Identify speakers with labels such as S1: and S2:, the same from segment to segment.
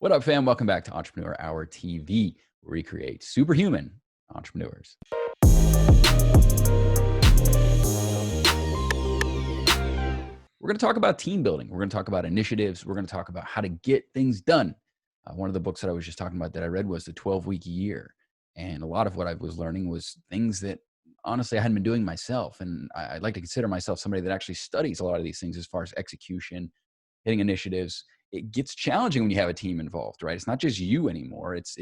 S1: What up, fam? Welcome back to Entrepreneur Hour TV, where we create superhuman entrepreneurs. We're going to talk about team building. We're going to talk about initiatives. We're going to talk about how to get things done. One of the books that I was just talking about that I read was The 12-Week Year. And a lot of what I was learning was things that honestly I hadn't been doing myself. And I'd like to consider myself somebody that actually studies a lot of these things as far as execution, hitting initiatives. It gets challenging when you have a team involved, right? It's not just you anymore. It's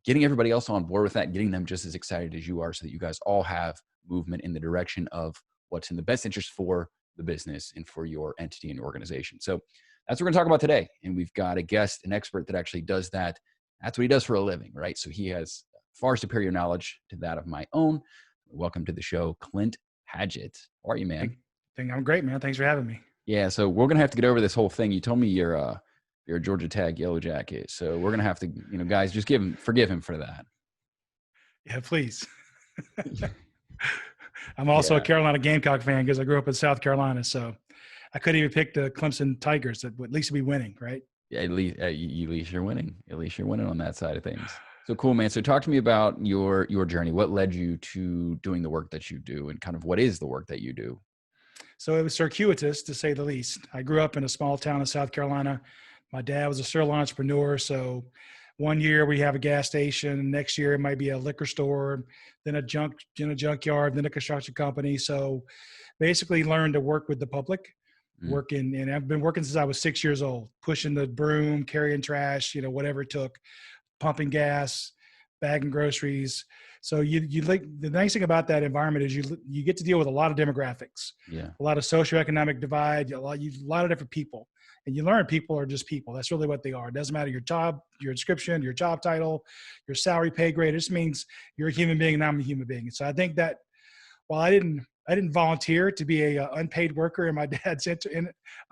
S1: getting everybody else on board with that, getting them just as excited as you are so that you guys all have movement in the direction of what's in the best interest for the business and for your entity and organization. So that's what we're going to talk about today. And we've got a guest, an expert that actually does that. That's what he does for a living, right? So he has far superior knowledge to that of my own. Welcome to the show, Clint Padgett. How are you, man?
S2: I'm great, man. Thanks for having me.
S1: Yeah, so we're gonna have to get over this whole thing. You told me you're a Georgia Tech Yellow Jacket, so we're gonna have to, guys, just forgive him for that.
S2: Yeah, please. I'm also a Carolina Gamecock fan because I grew up in South Carolina, so I couldn't even pick the Clemson Tigers that would at least be winning, right?
S1: Yeah, at least you're winning. At least you're winning on that side of things. So cool, man. So talk to me about your journey. What led you to doing the work that you do, and kind of what is the work that you do?
S2: So it was circuitous, to say the least. I grew up in a small town in South Carolina. My dad was a serial entrepreneur. So one year we have a gas station. Next year it might be a liquor store, then a junkyard, then a construction company. So basically learned to work with the public, and I've been working since I was 6 years old, pushing the broom, carrying trash, whatever it took, pumping gas, bagging groceries. So you like, the nice thing about that environment is you get to deal with a lot of demographics, a lot of socioeconomic divide, a lot of different people, and you learn people are just people. That's really what they are. It doesn't matter your job, your description, your job title, your salary, pay grade. It just means you're a human being and I'm a human being. So I think that while I didn't volunteer to be a unpaid worker in my dad's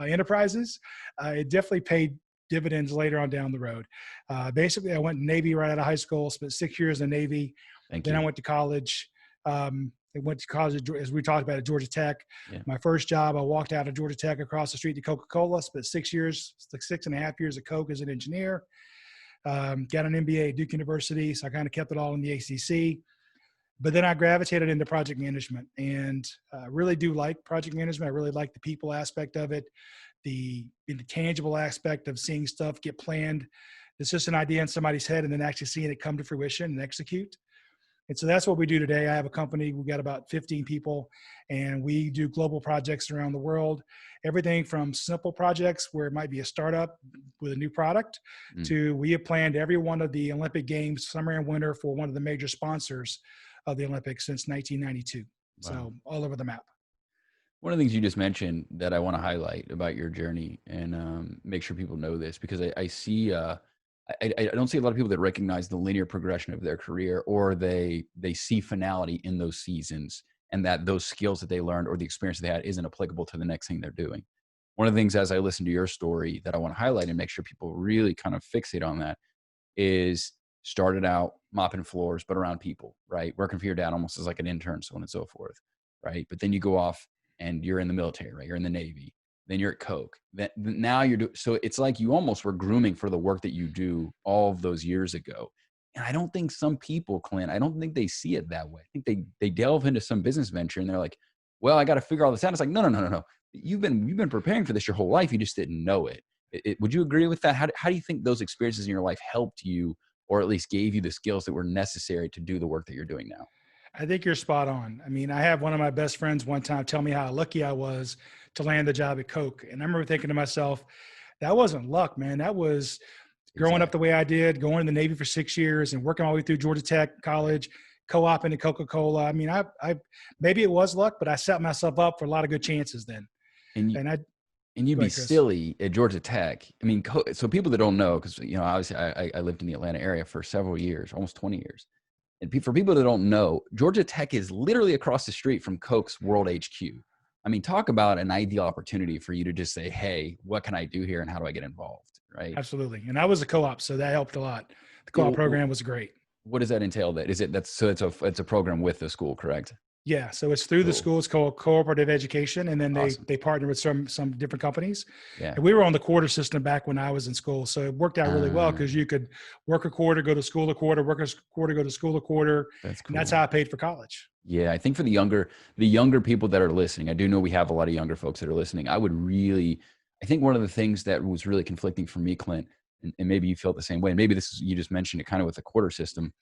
S2: enterprises, it definitely paid dividends later on down the road. Basically, I went Navy right out of high school, spent 6 years in the Navy. Then I went to college. I went to college, as we talked about, at Georgia Tech. Yeah. My first job, I walked out of Georgia Tech across the street to Coca-Cola, spent 6 years, like 6.5 years at Coke as an engineer. Got an MBA at Duke University, so I kind of kept it all in the ACC. But then I gravitated into project management, and I really do like project management. I really like the people aspect of it, the tangible aspect of seeing stuff get planned. It's just an idea in somebody's head and then actually seeing it come to fruition and execute. And so that's what we do today. I have a company. We've got about 15 people, and we do global projects around the world. Everything from simple projects where it might be a startup with a new product to we have planned every one of the Olympic Games, summer and winter, for one of the major sponsors of the Olympics since 1992. Wow. So all over the map.
S1: One of the things you just mentioned that I want to highlight about your journey and make sure people know this, because I see I don't see a lot of people that recognize the linear progression of their career, or they see finality in those seasons, and that those skills that they learned or the experience they had isn't applicable to the next thing they're doing. One of the things, as I listen to your story, that I want to highlight and make sure people really kind of fixate on that is started out mopping floors, but around people, right? Working for your dad almost as like an intern, so on and so forth, right? But then you go off and you're in the military, right? You're in the Navy. Then you're at Coke. Now you're doing, so it's like you almost were grooming for the work that you do all of those years ago. And I don't think some people, Clint, I don't think they see it that way. I think they delve into some business venture and they're like, well, I got to figure all this out. It's like, no. You've been preparing for this your whole life. You just didn't know it. Would you agree with that? How do you think those experiences in your life helped you, or at least gave you the skills that were necessary to do the work that you're doing now?
S2: I think you're spot on. I mean, I have one of my best friends one time tell me how lucky I was to land the job at Coke. And I remember thinking to myself, that wasn't luck, man. That was growing up the way I did, going in the Navy for 6 years and working my way through Georgia Tech, college, co-op into Coca-Cola. I mean, I maybe it was luck, but I set myself up for a lot of good chances then.
S1: And you'd be silly at Georgia Tech. I mean, so people that don't know, because, obviously I lived in the Atlanta area for several years, almost 20 years. And for people that don't know, Georgia Tech is literally across the street from Coke's World HQ. I mean, talk about an ideal opportunity for you to just say, hey, what can I do here and how do I get involved, right?
S2: Absolutely. And I was a co-op, so that helped a lot. The co-op program was great.
S1: What does that entail? It's a program with the school, correct?
S2: Yeah, so it's through the
S1: Cool.
S2: school. It's called cooperative education, and then they
S1: Awesome.
S2: they partner with some different companies.
S1: Yeah.
S2: And we were on the quarter system back when I was in school, so it worked out really well
S1: Uh,
S2: because you could work a quarter, go to school a quarter, work a quarter, go to school a quarter,
S1: that's
S2: and that's
S1: cool.
S2: how I paid for college.
S1: Yeah, I think for the younger people that are listening, I do know we have a lot of younger folks that are listening. I think one of the things that was really conflicting for me, Clint, and maybe you felt the same way, and maybe this is, you just mentioned it kind of with the quarter system,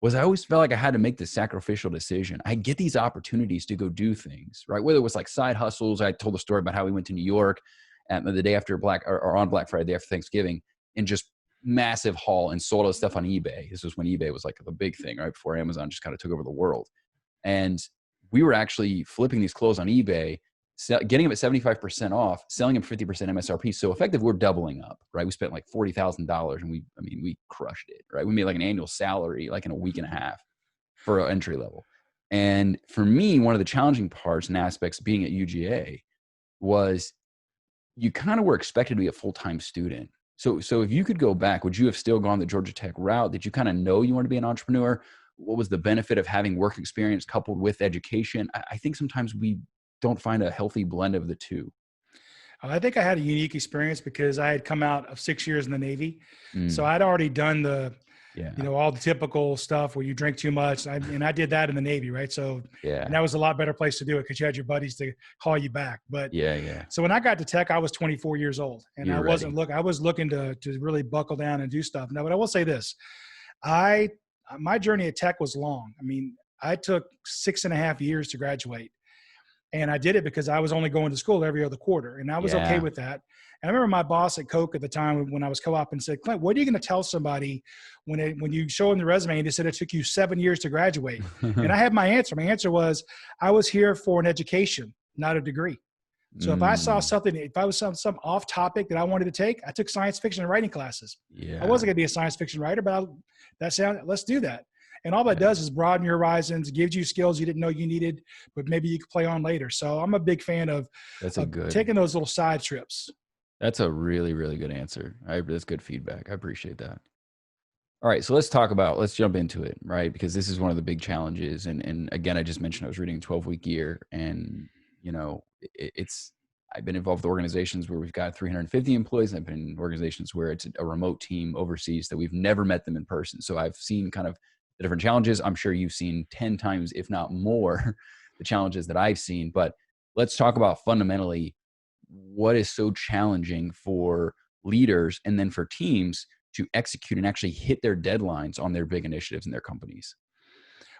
S1: was I always felt like I had to make this sacrificial decision. I get these opportunities to go do things, right? Whether it was like side hustles. I told the story about how we went to New York at the day after or on Black Friday, day after Thanksgiving, and just massive haul and sold all the stuff on eBay. This was when eBay was like the big thing, right? Before Amazon just kind of took over the world. And we were actually flipping these clothes on eBay, getting them at 75% off, selling them 50% MSRP. So effective, we're doubling up, right? We spent like $40,000 and we crushed it, right? We made like an annual salary, like in a week and a half for an entry level. And for me, one of the challenging parts and aspects of being at UGA was you kind of were expected to be a full-time student. So if you could go back, would you have still gone the Georgia Tech route? Did you kind of know you wanted to be an entrepreneur? What was the benefit of having work experience coupled with education? I think sometimes we don't find a healthy blend of the two.
S2: I think I had a unique experience because I had come out of 6 years in the Navy, so
S1: Mm,
S2: I'd already done the
S1: yeah.
S2: all the typical stuff where you drink too much. And I did that in the Navy, right? So, and
S1: Yeah.
S2: that was a lot better place to do it because you had your buddies to call you back. But
S1: Yeah. Yeah.
S2: so when I got to Tech, I was 24 years old, and
S1: You're ready.
S2: I was looking to really buckle down and do stuff. Now, but I will say this: I my journey at Tech was long. I mean, I took 6.5 years to graduate. And I did it because I was only going to school every other quarter, and I was okay
S1: Yeah.
S2: with that. And I remember my boss at Coke at the time when I was co-op and said, "Clint, what are you going to tell somebody when you show them the resume and they said it took you 7 years to graduate?" And I had my answer. My answer was, I was here for an education, not a degree. So if I saw
S1: Mm,
S2: something, if I was some off topic that I wanted to take, I took science fiction and writing classes. I
S1: yeah.
S2: wasn't going to be a science fiction writer, but let's do that. And all that
S1: Yeah.
S2: does is broaden your horizons, gives you skills you didn't know you needed, but maybe you could play on later. So I'm a big fan
S1: That's a
S2: of
S1: good,
S2: taking those little side trips.
S1: that's a really, really good answer. That's good feedback. I appreciate that. All right, so let's jump into it, right? Because this is one of the big challenges. And again, I just mentioned I was reading a 12-week year, and it's I've been involved with organizations where we've got 350 employees, and I've been in organizations where it's a remote team overseas that we've never met them in person. So I've seen kind of the different challenges. I'm sure you've seen 10 times, if not more, the challenges that I've seen. But let's talk about fundamentally what is so challenging for leaders and then for teams to execute and actually hit their deadlines on their big initiatives in their companies.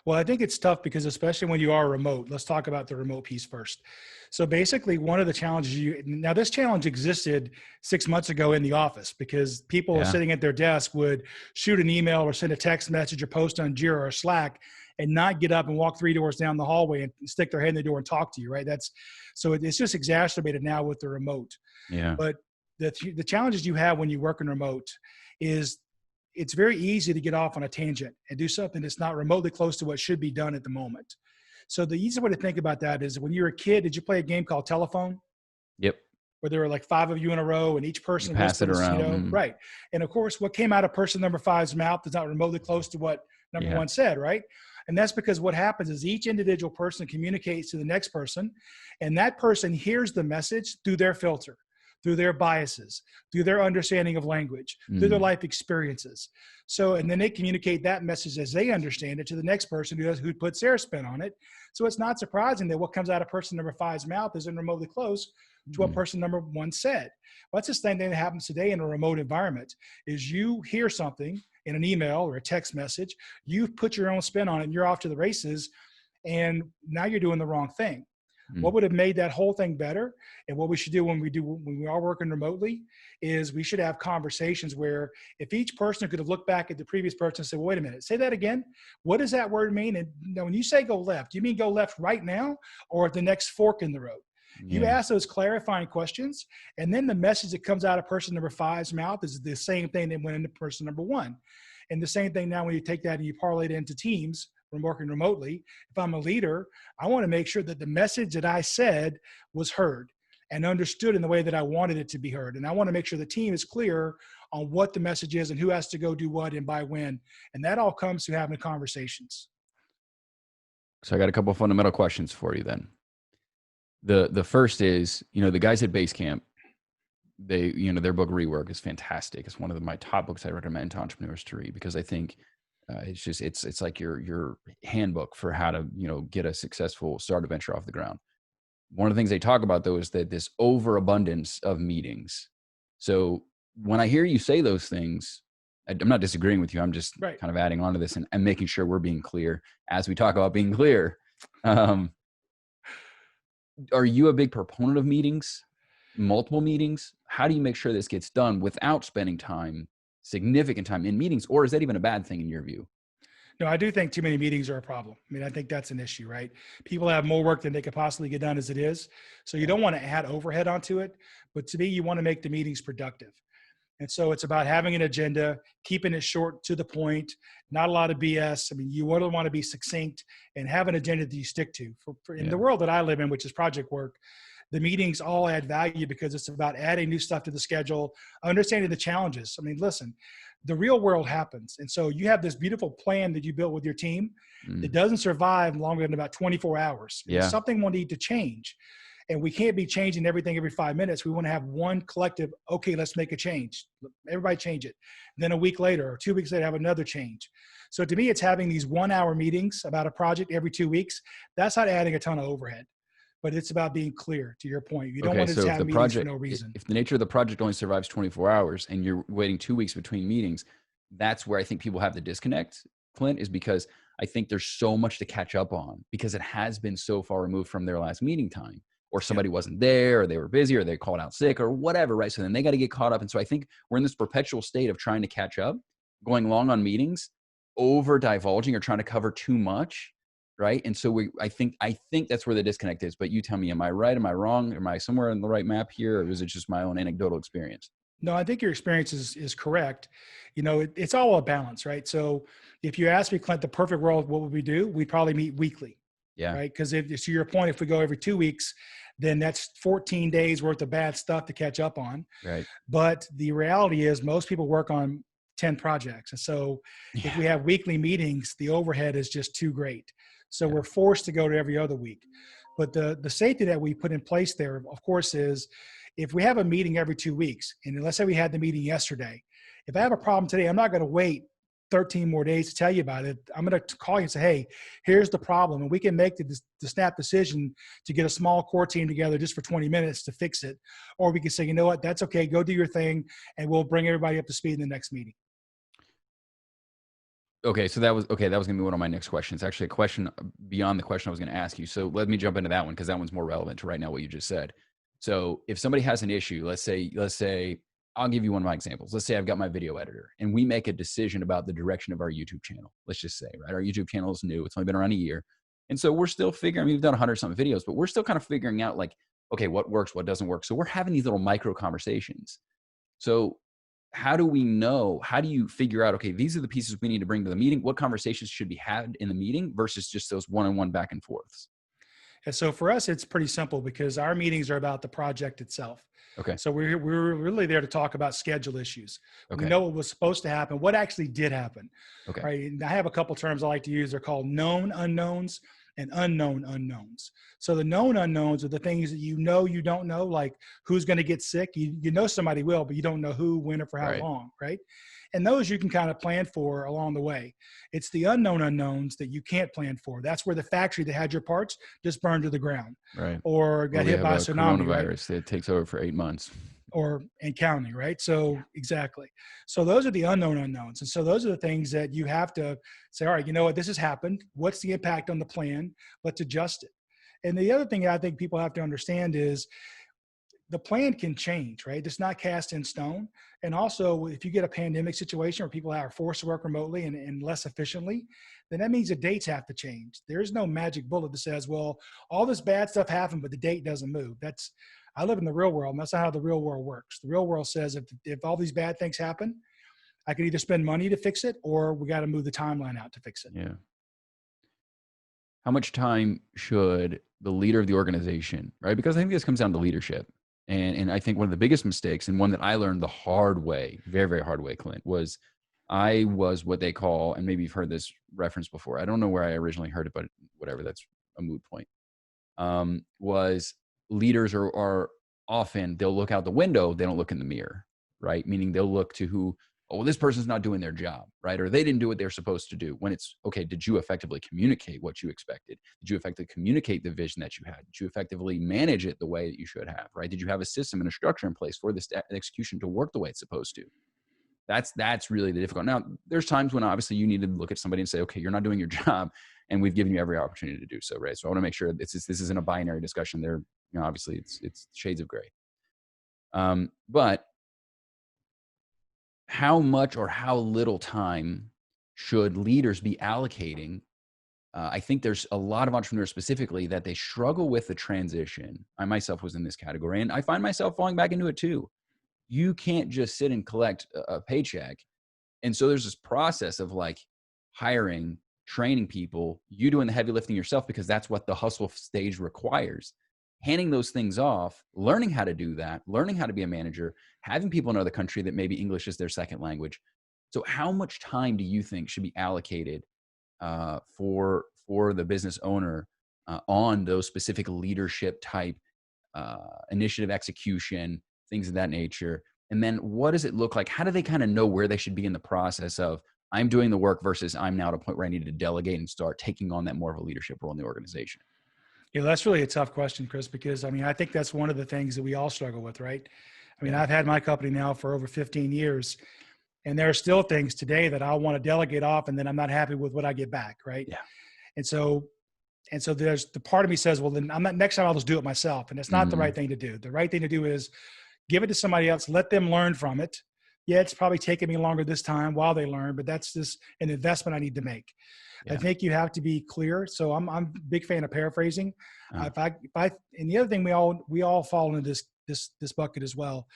S2: Well, I think it's tough because especially when you are remote, let's talk about the remote piece first. So basically one of the challenges now this challenge existed 6 months ago in the office because people
S1: Yeah.
S2: sitting at their desk would shoot an email or send a text message or post on Jira or Slack and not get up and walk 3 doors down the hallway and stick their head in the door and talk to you, right? So it's just exacerbated now with the remote.
S1: Yeah.
S2: But the challenges you have when you work in remote is it's very easy to get off on a tangent and do something that's not remotely close to what should be done at the moment. So the easy way to think about that is when you were a kid, did you play a game called telephone
S1: Yep.
S2: where there were like five of you in a row and each
S1: You
S2: person
S1: pass it
S2: whispered a,
S1: around.
S2: right. And of course, what came out of person number five's mouth is not remotely close to what number
S1: Yeah.
S2: one said, right? And that's because what happens is each individual person communicates to the next person, and that person hears the message through their filter, through their biases, through their understanding of language, through their
S1: Mm.
S2: life experiences. So, and then they communicate that message as they understand it to the next person who puts their spin on it. So it's not surprising that what comes out of person number five's mouth isn't remotely close to what
S1: Mm.
S2: person number one said. Well, that's the same thing that happens today in a remote environment is you hear something in an email or a text message, you put your own spin on it and you're off to the races. And now you're doing the wrong thing. What
S1: Mm.
S2: would have made that whole thing better, and what we should do when we are working remotely, is we should have conversations where if each person could have looked back at the previous person and said, well, wait a minute, say that again. What does that word mean? And when you say go left, do you mean go left right now or at the next fork in the road? You
S1: Yeah.
S2: ask those clarifying questions, and then the message that comes out of person number five's mouth is the same thing that went into person number one. And the same thing now when you take that and you parlay it into teams from working remotely. If I'm a leader, I want to make sure that the message that I said was heard and understood in the way that I wanted it to be heard. And I want to make sure the team is clear on what the message is and who has to go do what and by when. And that all comes through having conversations.
S1: So I got a couple of fundamental questions for you then. The first is, the guys at Basecamp, their book Rework is fantastic. It's one of my top books I recommend to entrepreneurs to read, because I think it's like your handbook for how to, get a successful startup venture off the ground. One of the things they talk about, though, is that this overabundance of meetings. So when I hear you say those things, I'm not disagreeing with you. I'm just
S2: Right.
S1: kind of adding on to this and making sure we're being clear as we talk about being clear. Are you a big proponent of meetings, multiple meetings? How do you make sure this gets done without spending significant time in meetings? Or is that even a bad thing in your view?
S2: No, I do think too many meetings are a problem. I mean, I think that's an issue, right? People have more work than they could possibly get done as it is. So you
S1: Yeah.
S2: don't want to add overhead onto it. But to me, you want to make the meetings productive. And so it's about having an agenda, keeping it short to the point, not a lot of BS. I mean, you want to be succinct and have an agenda that you stick to. In the world that I live in, which is project work, the meetings all add value because it's about adding new stuff to the schedule, understanding the challenges. I mean, listen, the real world happens. And so you have this beautiful plan that you built with your team that doesn't survive longer than about 24 hours.
S1: Yeah.
S2: Something will need to change. And we can't be changing everything every 5 minutes. We want to have one collective, okay, let's make a change. Everybody change it. Then a week later or 2 weeks later, have another change. So to me, it's having these 1 hour meetings about a project every 2 weeks. That's not adding a ton of overhead, but it's about being clear, to your point. You don't want to just have meetings for no reason.
S1: If the nature of the project only survives 24 hours and you're waiting 2 weeks between meetings, that's where I think people have the disconnect, Clint, is because I think there's so much to catch up on because it has been so far removed from their last meeting time, or somebody wasn't there, or they were busy, or they called out sick, or whatever, right? So then they got to get caught up. And so I think we're in this perpetual state of trying to catch up, going long on meetings, over divulging or trying to cover too much, right? And so I think that's where the disconnect is. But you tell me, am I right? Am I wrong? Am I somewhere in the right map here, or is it just my own anecdotal experience?
S2: No, I think your experience is correct. It's all a balance, right? So if you ask me, Clint, the perfect world, what would we do? We'd probably meet weekly.
S1: Yeah.
S2: Right. Because if to your point, if we go every 2 weeks, then that's 14 days worth of bad stuff to catch up on.
S1: Right.
S2: But the reality is most people work on 10 projects. And so if we have weekly meetings, the overhead is just too great. So we're forced to go to every other week. But the safety that we put in place there, of course, is if we have a meeting every 2 weeks, and let's say we had the meeting yesterday, if I have a problem today, I'm not going to wait 13 more days to tell you about it. I'm going to call you and say, hey, here's the problem. And we can make the snap decision to get a small core team together just for 20 minutes to fix it. Or we can say, you know what, that's okay. Go do your thing. And we'll bring everybody up to speed in the next meeting.
S1: Okay. So that was going to be one of my next questions. Actually, a question beyond the question I was going to ask you. So let me jump into that one, because that one's more relevant to right now what you just said. So if somebody has an issue, let's say, I'll give you one of my examples. Let's say I've got my video editor and we make a decision about the direction of our YouTube channel. Let's just say, right? Our YouTube channel is new. It's only been around a year. And so we're still figuring, we've done 100 something videos, but we're still kind of figuring out like, okay, what works, what doesn't work. So we're having these little micro conversations. So how do we know, how do you figure out, okay, these are the pieces we need to bring to the meeting? What conversations should be had in the meeting versus just those one-on-one back and forths?
S2: And so for us, it's pretty simple because our meetings are about the project itself.
S1: Okay.
S2: So we're really there to talk about schedule issues.
S1: Okay.
S2: We know what was supposed to happen, what actually did happen.
S1: Okay.
S2: Right. And I have a couple terms I like to use. They're called known unknowns and unknown unknowns. So the known unknowns are the things that you don't know, like who's going to get sick. You know somebody will, but you don't know who, when, or for how long, right? And those you can kind of plan for along the way. It's the unknown unknowns that you can't plan for. That's where the factory that had your parts just burned to the ground,
S1: right?
S2: Or got hit by a tsunami,
S1: coronavirus that takes over for 8 months,
S2: and counting, right? So exactly. So those are the unknown unknowns. And so those are the things that you have to say, all right, you know what, this has happened. What's the impact on the plan? Let's adjust it. And the other thing I think people have to understand is the plan can change, right? It's not cast in stone. And also, if you get a pandemic situation where people are forced to work remotely and less efficiently, then that means the dates have to change. There's no magic bullet that says, well, all this bad stuff happened, but the date doesn't move. I live in the real world, and that's not how the real world works. The real world says if all these bad things happen, I could either spend money to fix it, or we got to move the timeline out to fix it.
S1: Yeah. How much time should the leader of the organization, right? Because I think this comes down to leadership. And I think one of the biggest mistakes, and one that I learned the hard way, very, very hard way, Clint, was I was what they call, and maybe you've heard this reference before. I don't know where I originally heard it, but whatever, that's a moot point. Was leaders are often, they'll look out the window, they don't look in the mirror, right? Meaning they'll look to who, oh, well, this person's not doing their job, right? Or they didn't do what they're supposed to do. When it's, okay, did you effectively communicate what you expected? Did you effectively communicate the vision that you had? Did you effectively manage it the way that you should have, right? Did you have a system and a structure in place for this execution to work the way it's supposed to? That's really the difficult. Now, there's times when obviously you need to look at somebody and say, okay, you're not doing your job, and we've given you every opportunity to do so, right? So I want to make sure this isn't a binary discussion. There, obviously it's shades of gray. But how much or how little time should leaders be allocating? I think there's a lot of entrepreneurs specifically that they struggle with the transition. I myself was in this category, and I find myself falling back into it too. You can't just sit and collect a paycheck. And so there's this process of like hiring, training people, you doing the heavy lifting yourself, because that's what the hustle stage requires. Handing those things off, learning how to do that, learning how to be a manager, having people in another country that maybe English is their second language. So how much time do you think should be allocated for the business owner on those specific leadership type initiative execution, things of that nature? And then what does it look like? How do they kind of know where they should be in the process of I'm doing the work versus I'm now at a point where I need to delegate and start taking on that more of a leadership role in the organization?
S2: Yeah, that's really a tough question, Chris, because I mean, I think that's one of the things that we all struggle with, right? I mean,
S1: Yeah.
S2: I've had my company now for over 15 years, and there are still things today that I want to delegate off, and then I'm not happy with what I get back, right?
S1: Yeah.
S2: And so, there's the part of me says, well, then I'm not, next time I'll just do it myself. And it's not the right
S1: Mm,
S2: thing to do. The right thing to do is give it to somebody else, let them learn from it. Yeah, it's probably taking me longer this time while they learn, but that's just an investment I need to make. I
S1: yeah.
S2: think you have to be clear. So I'm a big fan of paraphrasing.
S1: Uh,
S2: And the other thing we all fall into this bucket as well.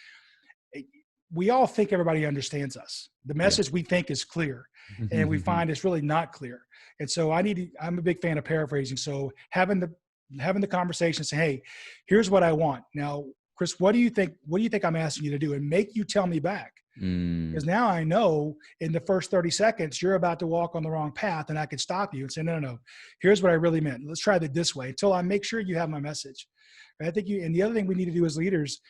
S2: We all think everybody understands us. The
S1: yeah.
S2: message we think is clear, and we find it's really not clear. And so I'm a big fan of paraphrasing. So having the conversation, say, hey, here's what I want. Now, Chris, what do you think I'm asking you to do? And make you tell me back.
S1: mm,
S2: Because now I know in the first 30 seconds, you're about to walk on the wrong path, and I can stop you and say, no, here's what I really meant. Let's try it this way until I make sure you have my message. And I think and the other thing we need to do as leaders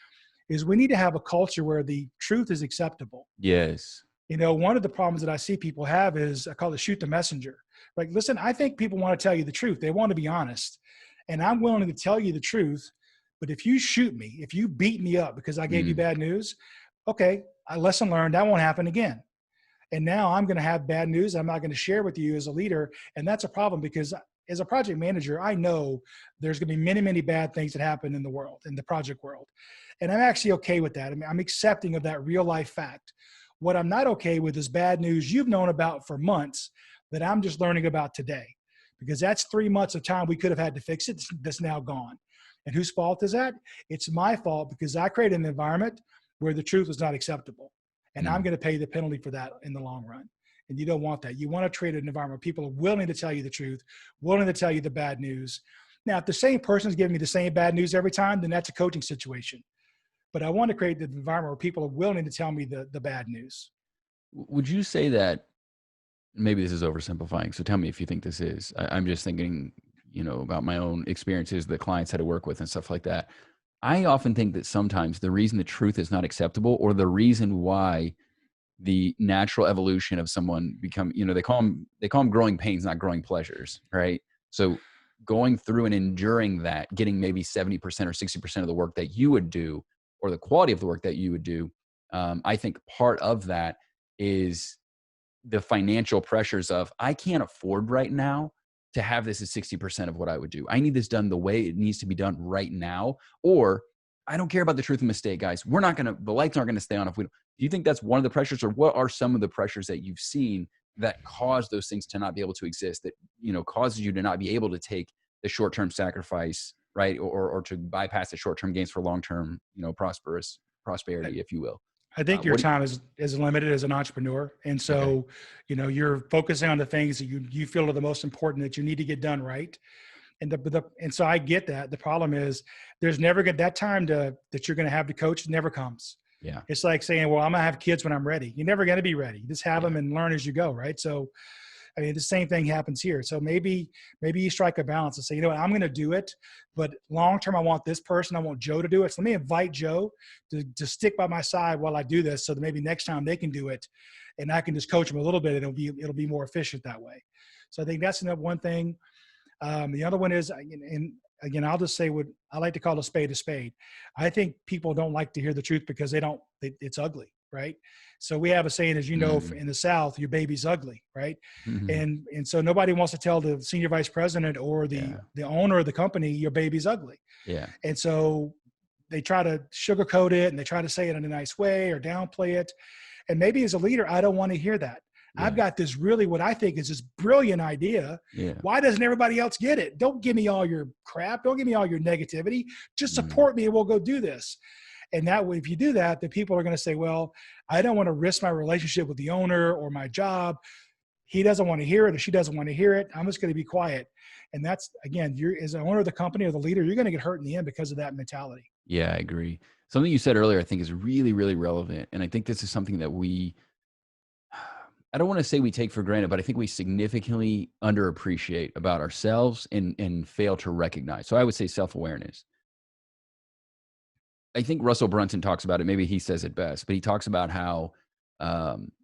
S2: is we need to have a culture where the truth is acceptable.
S1: yes.
S2: You know, one of the problems that I see people have is I call it shoot the messenger. Like, listen, I think people want to tell you the truth. They want to be honest. And I'm willing to tell you the truth. But if you shoot me, if you beat me up because I gave you
S1: Mm,
S2: bad news, okay, lesson learned, that won't happen again. And now I'm going to have bad news I'm not going to share with you as a leader. And that's a problem because as a project manager, I know there's going to be many, many bad things that happen in the world, in the project world. And I'm actually okay with that. I mean, I'm accepting of that real life fact. What I'm not okay with is bad news you've known about for months that I'm just learning about today, because that's 3 months of time we could have had to fix it that's now gone. And whose fault is that? It's my fault because I created an environment where the truth was not acceptable. And I'm
S1: mm,
S2: going to pay the penalty for that in the long run. And you don't want that. You want to create an environment where people are willing to tell you the truth, willing to tell you the bad news. Now, if the same person is giving me the same bad news every time, then that's a coaching situation. But I want to create the environment where people are willing to tell me the bad news.
S1: Would you say that, maybe this is oversimplifying, so tell me if you think this is, I'm just thinking, about my own experiences, the clients I had to work with and stuff like that. I often think that sometimes the reason the truth is not acceptable, or the reason why the natural evolution of someone become, they call them growing pains, not growing pleasures, right? So going through and enduring that, getting maybe 70% or 60% of the work that you would do, or the quality of the work that you would do, I think part of that is the financial pressures of, I can't afford right now to have this as 60% of what I would do. I need this done the way it needs to be done right now. Or I don't care about the truth and mistake, guys. The lights aren't going to stay on if we don't. Do you think that's one of the pressures, or what are some of the pressures that you've seen that cause those things to not be able to exist, that, causes you to not be able to take the short-term sacrifice, right? Or to bypass the short-term gains for long-term, prosperity, if you will.
S2: I think your
S1: What do
S2: time is limited as an entrepreneur. And
S1: Okay.
S2: so, you're focusing on the things that you feel are the most important that you need to get done right. And so I get that. The problem is there's never that time that you're going to have to coach never comes.
S1: Yeah.
S2: It's like saying, well, I'm going to have kids when I'm ready. You're never going to be ready. You just have
S1: Yeah.
S2: them and learn as you go. Right. So, I mean, the same thing happens here. So maybe you strike a balance and say, you know what, I'm going to do it, but long term, I want this person. I want Joe to do it. So let me invite Joe to stick by my side while I do this, so that maybe next time they can do it, and I can just coach them a little bit. It'll be more efficient that way. So I think that's one thing. The other one is, and again, I'll just say what I like to call a spade a spade. I think people don't like to hear the truth because it's ugly, right? So we have a saying, as you know,
S1: Mm.
S2: in the South, your baby's ugly, right?
S1: Mhm.
S2: And so nobody wants to tell the senior vice president or the owner of the company, your baby's ugly.
S1: Yeah.
S2: And so they try to sugarcoat it, and they try to say it in a nice way or downplay it. And maybe as a leader, I don't want to hear that.
S1: Yeah.
S2: I've got this really, what I think is this brilliant idea.
S1: Yeah.
S2: Why doesn't everybody else get it? Don't give me all your crap. Don't give me all your negativity. Just support me and we'll go do this. And that way, if you do that, then people are going to say, well, I don't want to risk my relationship with the owner or my job. He doesn't want to hear it, or she doesn't want to hear it. I'm just going to be quiet. And that's, again, you're, as an owner of the company or the leader, you're going to get hurt in the end because of that mentality.
S1: Yeah, I agree. Something you said earlier, I think, is really, really relevant. And I think this is something that I don't want to say we take for granted, but I think we significantly underappreciate about ourselves and fail to recognize. So I would say self-awareness. I think Russell Brunson talks about it. Maybe he says it best, but he talks about how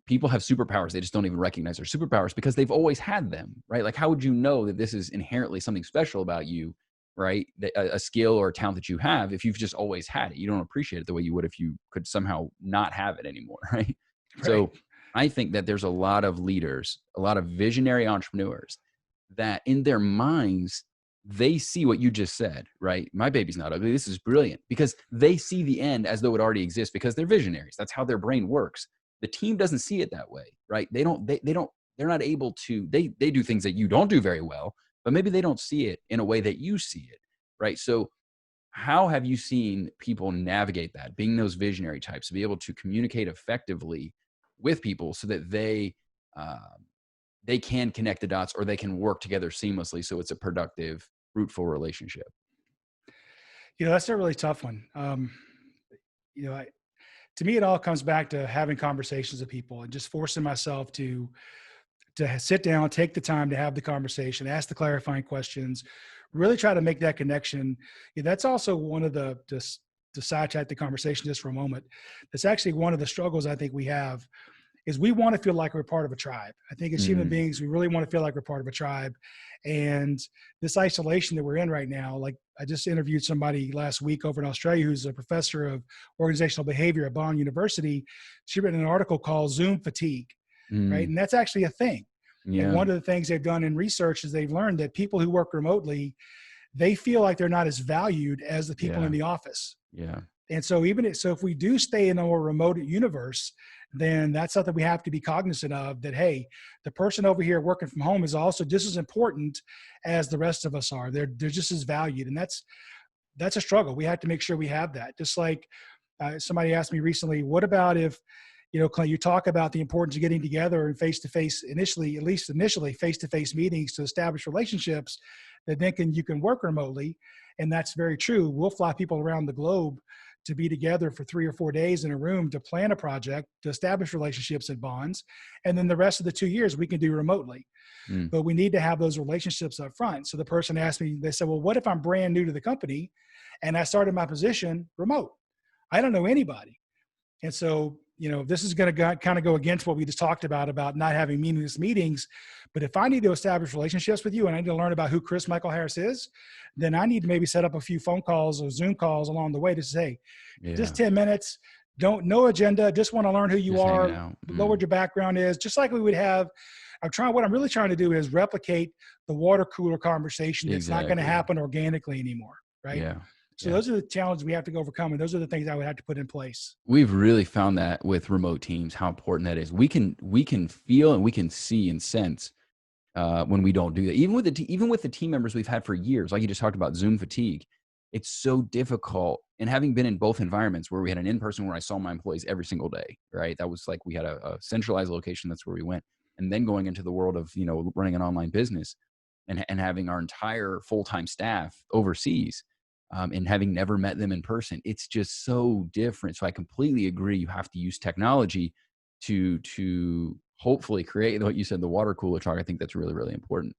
S1: people have superpowers. They just don't even recognize their superpowers because they've always had them, right? Like, how would you know that this is inherently something special about you, right? A skill or a talent that you have if you've just always had it. You don't appreciate it the way you would if you could somehow not have it anymore, right?
S2: Right.
S1: So I think that there's a lot of leaders, a lot of visionary entrepreneurs that in their minds, they see what you just said, right? My baby's not ugly. This is brilliant, because they see the end as though it already exists because they're visionaries. That's how their brain works. The team doesn't see it that way, right? They're not able to, they do things that you don't do very well, but maybe they don't see it in a way that you see it, right? So how have you seen people navigate that, being those visionary types, to be able to communicate effectively with people so that they can connect the dots, or they can work together seamlessly so it's a productive, fruitful relationship?
S2: That's a really tough one. You know, to me, it all comes back to having conversations with people and just forcing myself to sit down, take the time to have the conversation, ask the clarifying questions, really try to make that connection. That's also one of to sidetrack the conversation just for a moment. That's actually one of the struggles I think we have, is we want to feel like we're part of a tribe. I think as human beings, we really want to feel like we're part of a tribe. And this isolation that we're in right now, like I just interviewed somebody last week over in Australia who's a professor of organizational behavior at Bond University. She wrote an article called Zoom fatigue, right? And that's actually a thing.
S1: Yeah.
S2: And one of the things they've done in research is they've learned that people who work remotely, they feel like they're not as valued as the people in the office.
S1: Yeah.
S2: And so if we do stay in a more remote universe, then that's something we have to be cognizant of, that, hey, the person over here working from home is also just as important as the rest of us are. They're just as valued. And that's a struggle. We have to make sure we have that. Just like somebody asked me recently, what about if, Clint, you talk about the importance of getting together and face-to-face initially, at least initially, face-to-face meetings to establish relationships that then you can work remotely. And that's very true. We'll fly people around the globe to be together for 3 or 4 days in a room to plan a project, to establish relationships and bonds. And then the rest of the 2 years we can do remotely. But we need to have those relationships up front. So the person asked me, they said, well, what if I'm brand new to the company and I started my position remote? I don't know anybody. And so, this is going to kind of go against what we just talked about not having meaningless meetings. But if I need to establish relationships with you and I need to learn about who Chris Michael Harris is, then I need to maybe set up a few phone calls or Zoom calls along the way to say, just 10 minutes, no agenda, just want to learn who you are, know what your background is, just like we would have. What I'm really trying to do is replicate the water cooler conversation that's not going to happen organically anymore, right?
S1: Yeah.
S2: So those are the challenges we have to overcome, and those are the things I would have to put in place.
S1: We've really found that with remote teams, how important that is. We can feel and we can see and sense when we don't do that. Even with the team members we've had for years, like you just talked about Zoom fatigue, it's so difficult. And having been in both environments where we had an in-person where I saw my employees every single day, right? That was like, we had a centralized location. That's where we went. And then going into the world of, running an online business and having our entire full-time staff overseas. and having never met them in person, it's just so different. So I completely agree. You have to use technology to hopefully create what you said, the water cooler talk. I think that's really, really important.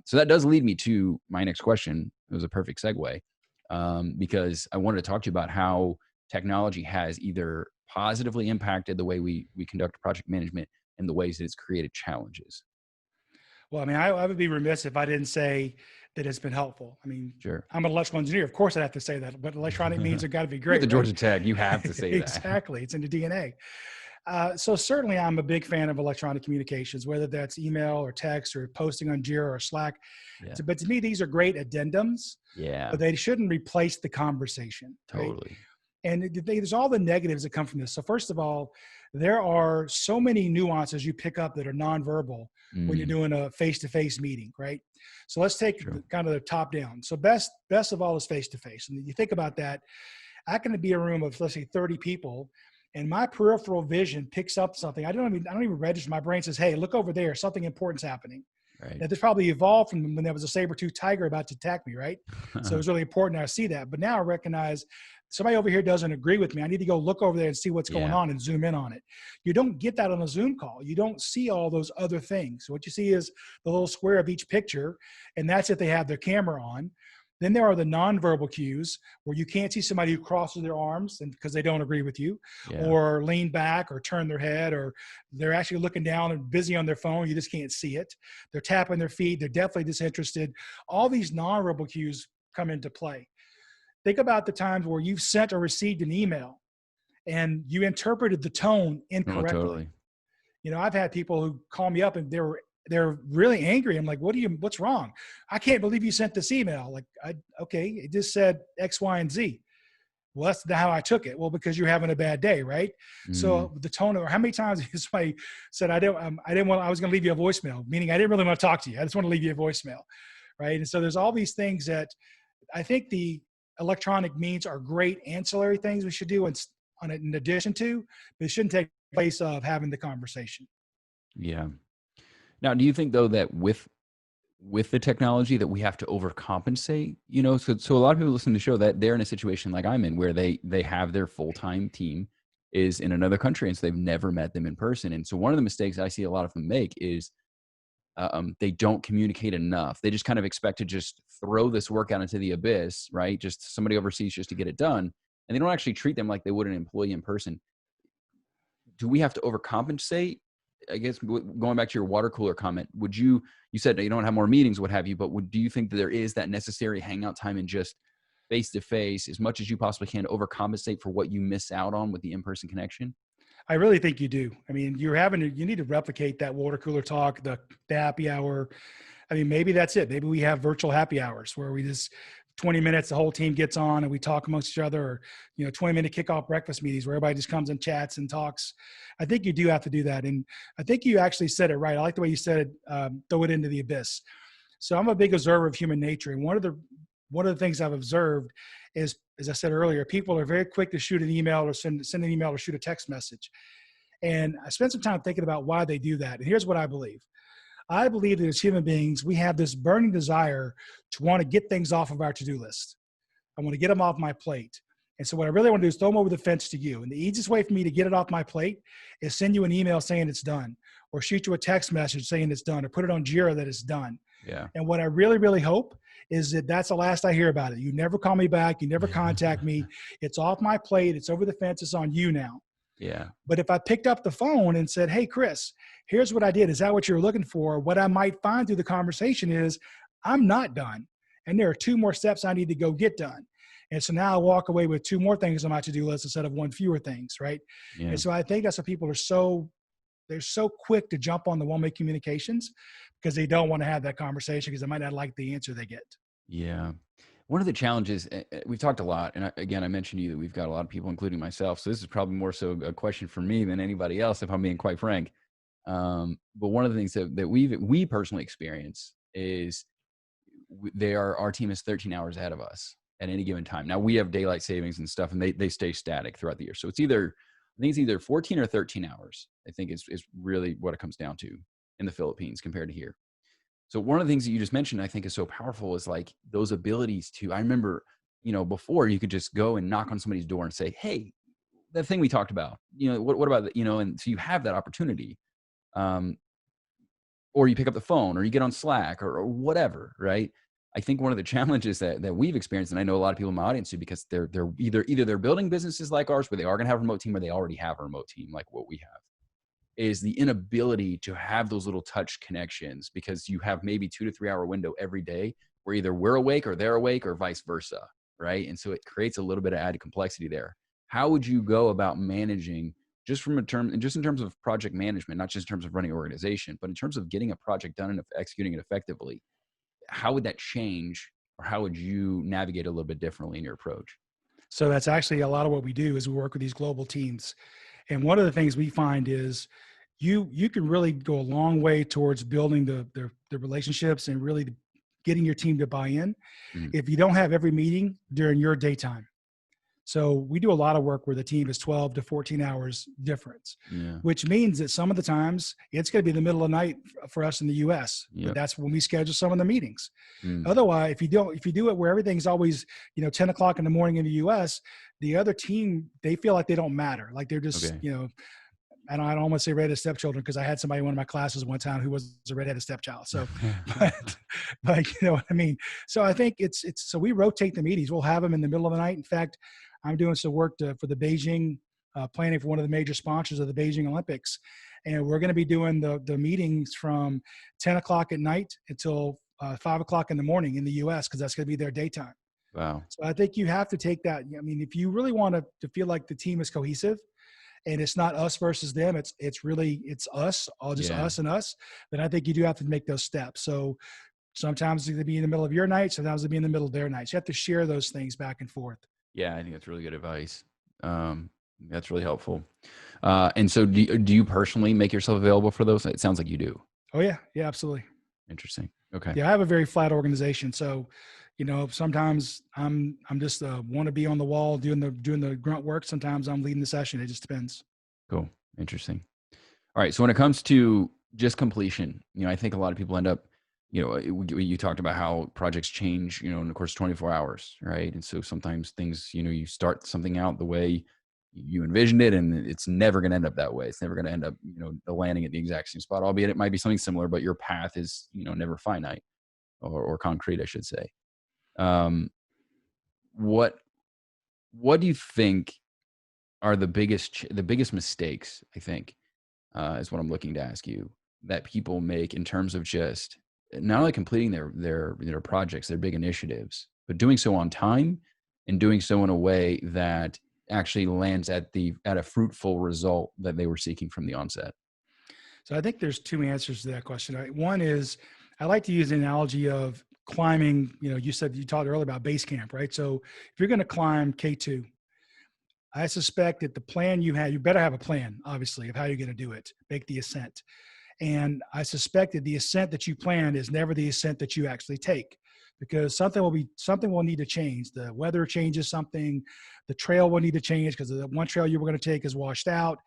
S1: So that does lead me to my next question. It was a perfect segue, because I wanted to talk to you about how technology has either positively impacted the way we conduct project management and the ways that it's created challenges.
S2: Well, I mean, I would be remiss if I didn't say that it's been helpful. I mean,
S1: Sure.
S2: I'm an electrical engineer. Of course, I have to say that, but electronic means have got to be
S1: You're at
S2: great,
S1: the
S2: right?
S1: Georgia Tech. You have to say that.
S2: Exactly. It's in the DNA. So certainly I'm a big fan of electronic communications, whether that's email or text or posting on Jira or Slack.
S1: Yeah.
S2: But to me, these are great addendums,
S1: Yeah.
S2: but they shouldn't replace the conversation, right?
S1: Totally.
S2: And there's all the negatives that come from this. So first of all, there are so many nuances you pick up that are nonverbal when you're
S1: Mm,
S2: doing a face-to-face meeting, right? So let's take
S1: true.
S2: kind of the top down. So best of all is face-to-face. And you think about that, I can be a room of, let's say, 30 people, and my peripheral vision picks up something. I don't even register. My brain says, hey, look over there, something important's happening.
S1: Right.
S2: Now, this probably evolved from when there was a saber-toothed tiger about to attack me, right? So it was really important that I see that. But now I recognize somebody over here doesn't agree with me. I need to go look over there and see what's going
S1: Yeah.
S2: on and zoom in on it. You don't get that on a Zoom call. You don't see all those other things. What you see is the little square of each picture, and that's if they have their camera on. Then there are the nonverbal cues where you can't see somebody who crosses their arms and because they don't agree with you,
S1: Yeah.
S2: or lean back or turn their head, or they're actually looking down and busy on their phone. You just can't see it. They're tapping their feet. They're definitely disinterested. All these nonverbal cues come into play. Think about the times where you've sent or received an email and you interpreted the tone
S1: Oh,
S2: incorrectly.
S1: totally.
S2: You know, I've had people who call me up and they're really angry. I'm like, what's wrong? I can't believe you sent this email. Like, okay, it just said X, Y, and Z. Well, that's not how I took it. Well, because you're having a bad day, right?
S1: Mm,
S2: So the tone of, how many times has somebody said, I was going to leave you a voicemail, meaning I didn't really want to talk to you. I just want to leave you a voicemail. Right. And so there's all these things that I think the electronic means are great ancillary things we should do in addition to, but it shouldn't take place of having the conversation.
S1: yeah. Now, do you think though that with the technology that we have to overcompensate? You know, so a lot of people listen to the show that they're in a situation like I'm in, where they have their full-time team is in another country, and so they've never met them in person. And so one of the mistakes I see a lot of them make is they don't communicate enough. They just kind of expect to just throw this work out into the abyss, right? Just somebody overseas just to get it done, and they don't actually treat them like they would an employee in person. Do we have to overcompensate? I guess going back to your water cooler comment, you said you don't have more meetings, what have you, but do you think that there is that necessary hangout time and just face to face as much as you possibly can to overcompensate for what you miss out on with the in-person connection?
S2: I really think you do. I mean, you need to replicate that water cooler talk, the happy hour. I mean, maybe that's it. Maybe we have virtual happy hours where we just 20 minutes, the whole team gets on and we talk amongst each other, or, 20-minute kickoff breakfast meetings where everybody just comes and chats and talks. I think you do have to do that. And I think you actually said it right. I like the way you said it, throw it into the abyss. So I'm a big observer of human nature. And one of the things I've observed is, as I said earlier, people are very quick to shoot an email or send an email or shoot a text message. And I spent some time thinking about why they do that. And here's what I believe. I believe that as human beings, we have this burning desire to want to get things off of our to-do list. I want to get them off my plate. And so what I really want to do is throw them over the fence to you. And the easiest way for me to get it off my plate is send you an email saying it's done, or shoot you a text message saying it's done, or put it on Jira that it's done.
S1: Yeah.
S2: And what I really, really hope is that that's the last I hear about it. You never call me back. You never contact me. It's off my plate. It's over the fence. It's on you now.
S1: Yeah.
S2: But if I picked up the phone and said, hey, Chris, here's what I did. Is that what you're looking for? What I might find through the conversation is I'm not done. And there are 2 more steps I need to go get done. And so now I walk away with 2 more things on my to-do list instead of 1 fewer things, right?
S1: Yeah.
S2: And so I think that's why people are they're so quick to jump on the one-way communications because they don't want to have that conversation because they might not like the answer they get.
S1: Yeah. One of the challenges, we've talked a lot, and again, I mentioned to you that we've got a lot of people, including myself. So this is probably more so a question for me than anybody else, if I'm being quite frank. But one of the things that we personally experience is our team is 13 hours ahead of us at any given time. Now we have daylight savings and stuff, and they stay static throughout the year. So I think it's either 14 or 13 hours. I think is really what it comes down to in the Philippines compared to here. So one of the things that you just mentioned, I think is so powerful is like those abilities to, I remember before you could just go and knock on somebody's door and say, hey, that thing we talked about, what about that, and so you have that opportunity. Um, or you pick up the phone or you get on Slack or whatever, right? I think one of the challenges that we've experienced, and I know a lot of people in my audience do, because they're either they're building businesses like ours where they are going to have a remote team, or they already have a remote team like what we have, is the inability to have those little touch connections, because you have maybe 2 to 3 hour window every day where either we're awake or they're awake or vice versa, right? And so it creates a little bit of added complexity there. How would you go about managing, just in terms of project management, not just in terms of running an organization, but in terms of getting a project done and executing it effectively? How would that change, or how would you navigate a little bit differently in your approach?
S2: So that's actually a lot of what we do is we work with these global teams. And one of the things we find is you can really go a long way towards building the relationships and really getting your team to buy in
S1: Mhm.
S2: if you don't have every meeting during your daytime. So we do a lot of work where the team is 12 to 14 hours difference,
S1: Yeah.
S2: which means that some of the times it's going to be the middle of the night for us in the US, but
S1: Yep.
S2: that's when we schedule some of the meetings.
S1: Mm.
S2: Otherwise, if you do it where everything's always, 10 o'clock in the morning in the US, the other team, they feel like they don't matter. Like they're just,
S1: Okay.
S2: I don't want to say redheaded stepchildren, because I had somebody in one of my classes one time who was a redheaded stepchild. So, but you know what I mean? So I think so we rotate the meetings. We'll have them in the middle of the night. In fact, I'm doing some work for the Beijing, planning for one of the major sponsors of the Beijing Olympics. And we're going to be doing the meetings from 10 o'clock at night until 5 o'clock in the morning in the US, because that's going to be their daytime.
S1: Wow.
S2: So I think you have to take that. I mean, if you really want to feel like the team is cohesive and it's not us versus them, it's us, all just
S1: Yeah.
S2: us and us, then I think you do have to make those steps. So sometimes it's going to be in the middle of your night, sometimes it'll be in the middle of their night. So you have to share those things back and forth.
S1: Yeah, I think that's really good advice. That's really helpful. And so do you personally make yourself available for those? It sounds like you do.
S2: Oh yeah. Yeah, absolutely.
S1: Interesting. Okay.
S2: Yeah. I have a very flat organization. So, sometimes I'm just want to be on the wall doing the grunt work. Sometimes I'm leading the session. It just depends.
S1: Cool. Interesting. All right. So when it comes to just completion, I think a lot of people end up, you talked about how projects change, in the course of 24 hours, right? And so sometimes things, you start something out the way you envisioned it, and it's never going to end up that way. It's never going to end up, landing at the exact same spot, albeit it might be something similar, but your path is, never finite or concrete, I should say. What do you think are the biggest mistakes, I think, is what I'm looking to ask you, that people make in terms of just not only completing their projects, their big initiatives, but doing so on time and doing so in a way that actually lands at a fruitful result that they were seeking from the onset?
S2: So I think there's two answers to that question. One is I like to use the analogy of climbing. You talked earlier about base camp, right? So if you're going to climb K2, I suspect that the plan you better have a plan, obviously, of how you're going to do it, make the ascent. And I suspect that the ascent that you plan is never the ascent that you actually take, because something will need to change. The weather changes something, the trail will need to change because the one trail you were going to take is washed out.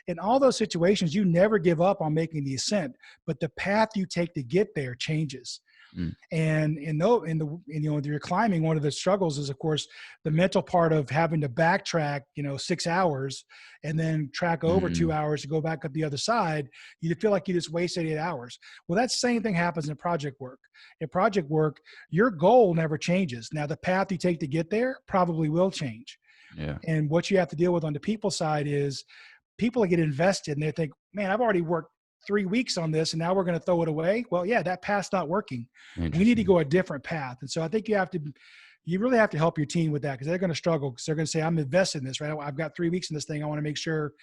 S2: In all those situations, you never give up on making the ascent, but the path you take to get there changes.
S1: Mm.
S2: And when you're climbing, one of the struggles is, of course, the mental part of having to backtrack, 6 hours and then track over 2
S1: Mm.
S2: hours to go back up the other side. You feel like you just wasted 8 hours. Well, that same thing happens in project work. In project work, your goal never changes. Now, the path you take to get there probably will change.
S1: Yeah.
S2: And what you have to deal with on the people side is people get invested and they think, man, I've already worked 3 weeks on this and now we're going to throw it away. Well, yeah, that path's not working. We need to go a different path. And so I think you really have to help your team with that, because they're going to struggle, because they're going to say, I'm invested in this, right? I've got 3 weeks in this thing. I want to make sure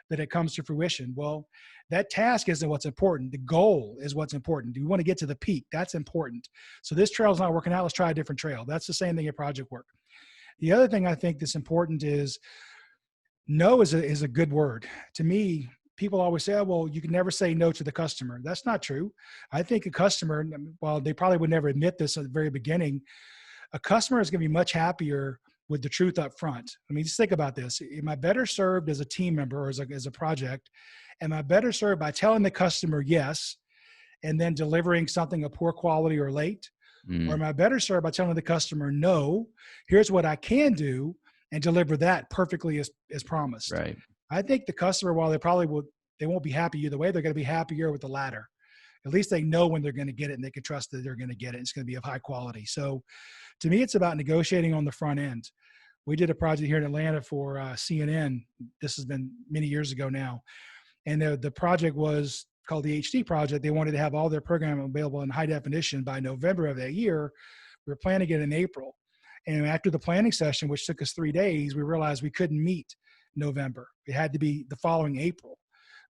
S2: that it comes to fruition. Well, that task isn't what's important. The goal is what's important. Do we want to get to the peak? That's important. So this trail's not working out. Let's try a different trail. That's the same thing in project work. The other thing I think that's important is no is a good word. To me, people always say, oh, well, you can never say no to the customer. That's not true. I think a customer, while they probably would never admit this at the very beginning, a customer is going to be much happier with the truth up front. I mean, just think about this. Am I better served as a team member or as a project? Am I better served by telling the customer yes and then delivering something of poor quality or late? Or
S1: Mm,
S2: am I better served by telling the customer, no, here's what I can do and deliver that perfectly as promised?
S1: right.
S2: I think the customer, while they won't be happy either way, they're going to be happier with the latter. At least they know when they're going to get it and they can trust that they're going to get it. It's going to be of high quality. So to me, it's about negotiating on the front end. We did a project here in Atlanta for CNN. This has been many years ago now. And the project was called the HD project. They wanted to have all their programming available in high definition by November of that year. We were planning it in April. And after the planning session, which took us 3 days, we realized we couldn't meet November. It had to be the following April.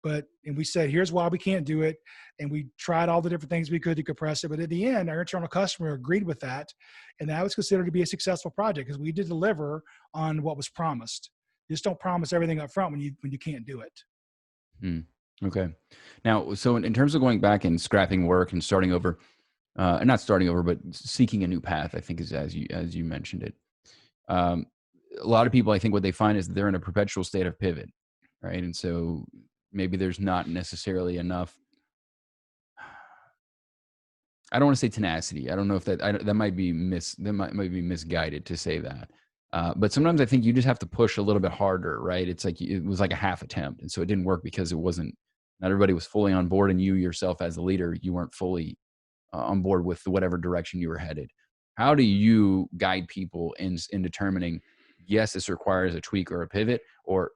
S2: And we said, here's why we can't do it. And we tried all the different things we could to compress it. But at the end, our internal customer agreed with that. And that was considered to be a successful project because we did deliver on what was promised. Just don't promise everything up front when you can't do it.
S1: Mm, okay. Now, so in terms of going back and scrapping work and starting over, and not starting over, but seeking a new path, I think is as you mentioned it. Um, a lot of people, I think, what they find is they're in a perpetual state of pivot, right? And so maybe there's not necessarily enough. I don't want to say tenacity. I don't know if that might be might be misguided to say that. But sometimes I think you just have to push a little bit harder, right? It's like it was like a half attempt, and so it didn't work because it wasn't. Not everybody was fully on board, and you yourself as the leader, you weren't fully on board with whatever direction you were headed. How do you guide people in determining, yes, this requires a tweak or a pivot, or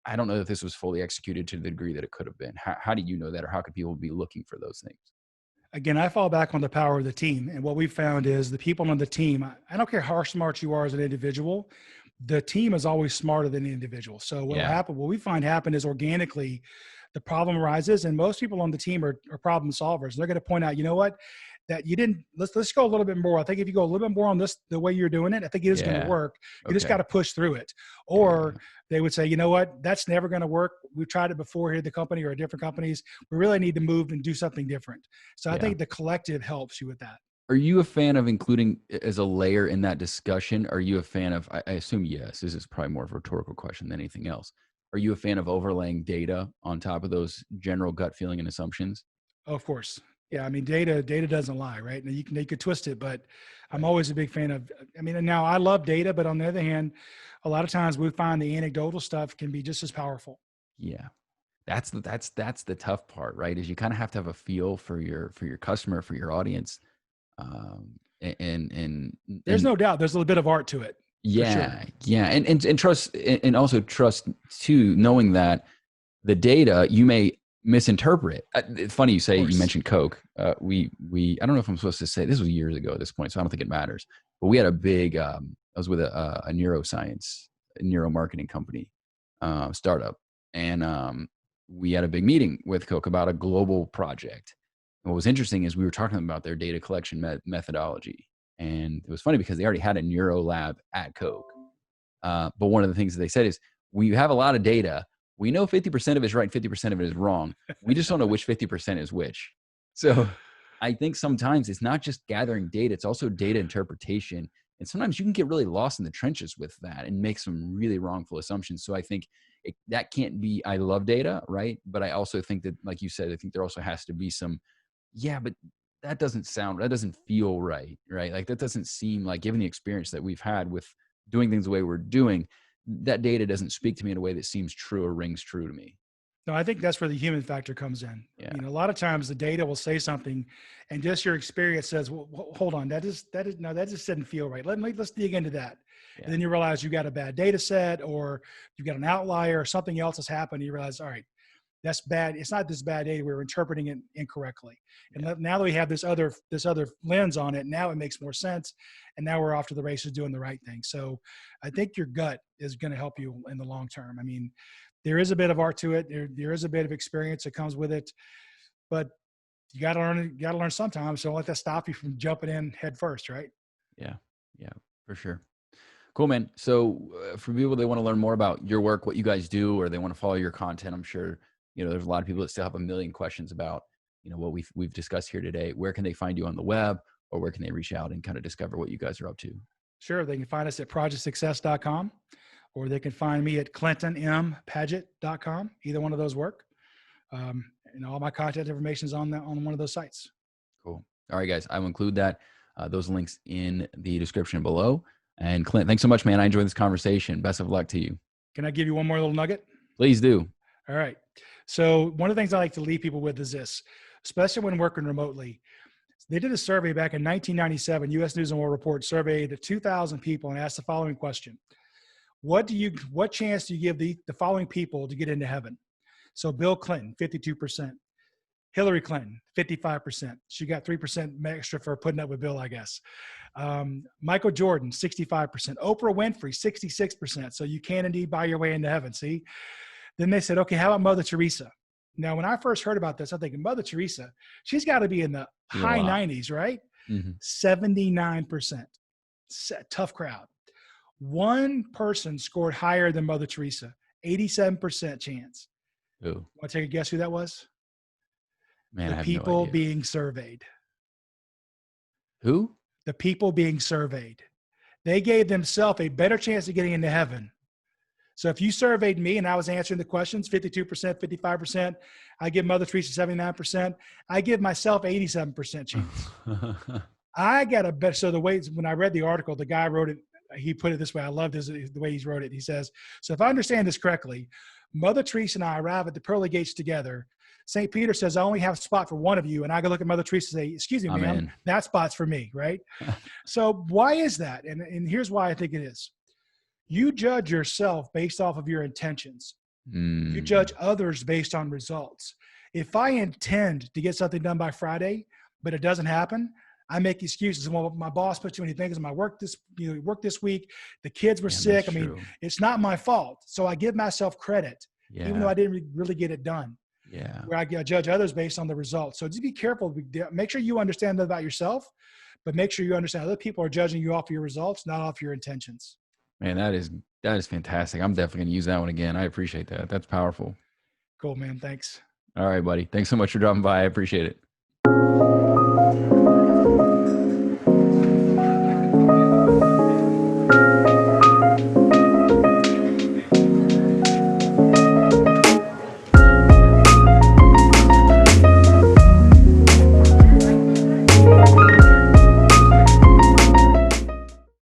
S1: I don't know if this was fully executed to the degree that it could have been. How do you know that, or how could people be looking for those things?
S2: Again, I fall back on the power of the team. And what we found is the people on the team, I don't care how smart you are as an individual, the team is always smarter than the individual. So
S1: Yeah,
S2: what we find happen is organically the problem arises and most people on the team are problem solvers. They're going to point out, you know what, that you didn't, let's go a little bit more. I think if you go a little bit more on this, the way you're doing it, I think it is going to
S1: yeah,
S2: work. You just got
S1: okay,
S2: to push through it.
S1: yeah,
S2: Or they would say, you know what, that's never going to work. We've tried it before here at the company or at different companies. We really need to move and do something different. So I
S1: yeah.
S2: think the collective helps you with that.
S1: Are you a fan of including as a layer in that discussion? Are you a fan of, I assume yes, this is probably more of a rhetorical question than anything else. Are you a fan of overlaying data on top of those general gut feeling and assumptions?
S2: Oh, of course. Yeah. I mean, data doesn't lie, right? Now you could twist it, but I'm
S1: Right.
S2: always a big fan of, I mean, and now I love data, but on the other hand, a lot of times we find the anecdotal stuff can be just as powerful.
S1: Yeah. That's the tough part, right? Is you kind of have to have a feel for your customer, for your audience.
S2: There's
S1: And
S2: no doubt there's a little bit of art to it for sure.
S1: yeah, yeah. And trust and also trust too, knowing that the data you may misinterpret. It's funny you
S2: Of
S1: say you
S2: course.
S1: mentioned Coke. We I don't know if I'm supposed to say this was years ago at this point, so I don't think it matters. But we had a big. I was with a neuroscience, a neuromarketing company, startup, and we had a big meeting with Coke about a global project. And what was interesting is we were talking about their data collection methodology, and it was funny because they already had a neuro lab at Coke. But one of the things that they said is, we have a lot of data. We know 50% of it is right, 50% of it is wrong. We just don't know which 50% is which. So I think sometimes it's not just gathering data, it's also data interpretation. And sometimes you can get really lost in the trenches with that and make some really wrongful assumptions. So I think that can't be, I love data, right? But I also think that, like you said, I think there also has to be some, yeah, but that doesn't feel right, right? Like that doesn't seem like, given the experience that we've had with doing things the way we're doing, that data doesn't speak to me in a way that seems true or rings true to me.
S2: No, I think that's where the human factor comes in.
S1: Yeah.
S2: A lot of times the data will say something and just your experience says, well, hold on, no, that just didn't feel right. Let's dig into that. And
S1: Yeah.
S2: then you realize you got a bad data set or you've got an outlier or something else has happened. And you realize, all right, that's bad. It's not this bad data. We're interpreting it incorrectly. And
S1: Yeah.
S2: now that we have this other lens on it, now it makes more sense. And now we're off to the races doing the right thing. So I think your gut is going to help you in the long term. I mean, there is a bit of art to it. There is a bit of experience that comes with it, but you got to learn it. You got to learn sometimes. So don't let that stop you from jumping in head first, right?
S1: Yeah. Yeah, for sure. Cool, man. So for people that want to learn more about your work, what you guys do, or they want to follow your content, I'm sure, there's a lot of people that still have a million questions about, what we've discussed here today. Where can they find you on the web, or where can they reach out and kind of discover what you guys are up to?
S2: Sure. They can find us at projectsuccess.com or they can find me at clintonmpadgett.com. Either one of those work. All my contact information is on one of those sites.
S1: Cool. All right, guys, I will include that those links in the description below. And Clint, thanks so much, man. I enjoyed this conversation. Best of luck to you.
S2: Can I give you one more little nugget?
S1: Please do.
S2: All right. So one of the things I like to leave people with is this, especially when working remotely. They did a survey back in 1997, U.S. News and World Report surveyed 2,000 people and asked the following question. What chance do you give the following people to get into heaven? So Bill Clinton, 52%. Hillary Clinton, 55%. She got 3% extra for putting up with Bill, I guess. Michael Jordan, 65%. Oprah Winfrey, 66%. So you can indeed buy your way into heaven, see? Then they said, okay, how about Mother Teresa? Now, when I first heard about this, I'm thinking, Mother Teresa, she's got to be in the high 90s, right? 79%. Tough crowd. One person scored higher than Mother Teresa, 87% chance.
S1: Ooh.
S2: Want to take a guess who that was?
S1: Man,
S2: the
S1: I have
S2: people
S1: no idea.
S2: being surveyed.
S1: Who?
S2: The people being surveyed. They gave themselves a better chance of getting into heaven. So if you surveyed me and I was answering the questions, 52%, 55%, I give Mother Teresa 79%. I give myself 87% chance. I got a better, so the way, when I read the article, the guy wrote it, he put it this way. I love this, the way he's wrote it. He says, so if I understand this correctly, Mother Teresa and I arrive at the pearly gates together. St. Peter says, I only have a spot for one of you. And I go look at Mother Teresa and say, excuse me, ma'am, that spot's for me, right? So why is that? And here's why I think it is. You judge yourself based off of your intentions. You judge others based on results. If I intend to get something done by Friday, but it doesn't happen, I make excuses. Well, my boss put too many things in my work this week. The kids were sick. I mean, it's not my fault. So I give myself credit, even though I didn't really get it done.
S1: Yeah.
S2: Where I judge others based on the results. So just be careful. Make sure you understand that about yourself, but make sure you understand other people are judging you off your results, not off your intentions.
S1: Man, that is fantastic. I'm definitely going to use that one again. I appreciate that. That's powerful.
S2: Cool, man. Thanks.
S1: All right, buddy. Thanks so much for dropping by. I appreciate it.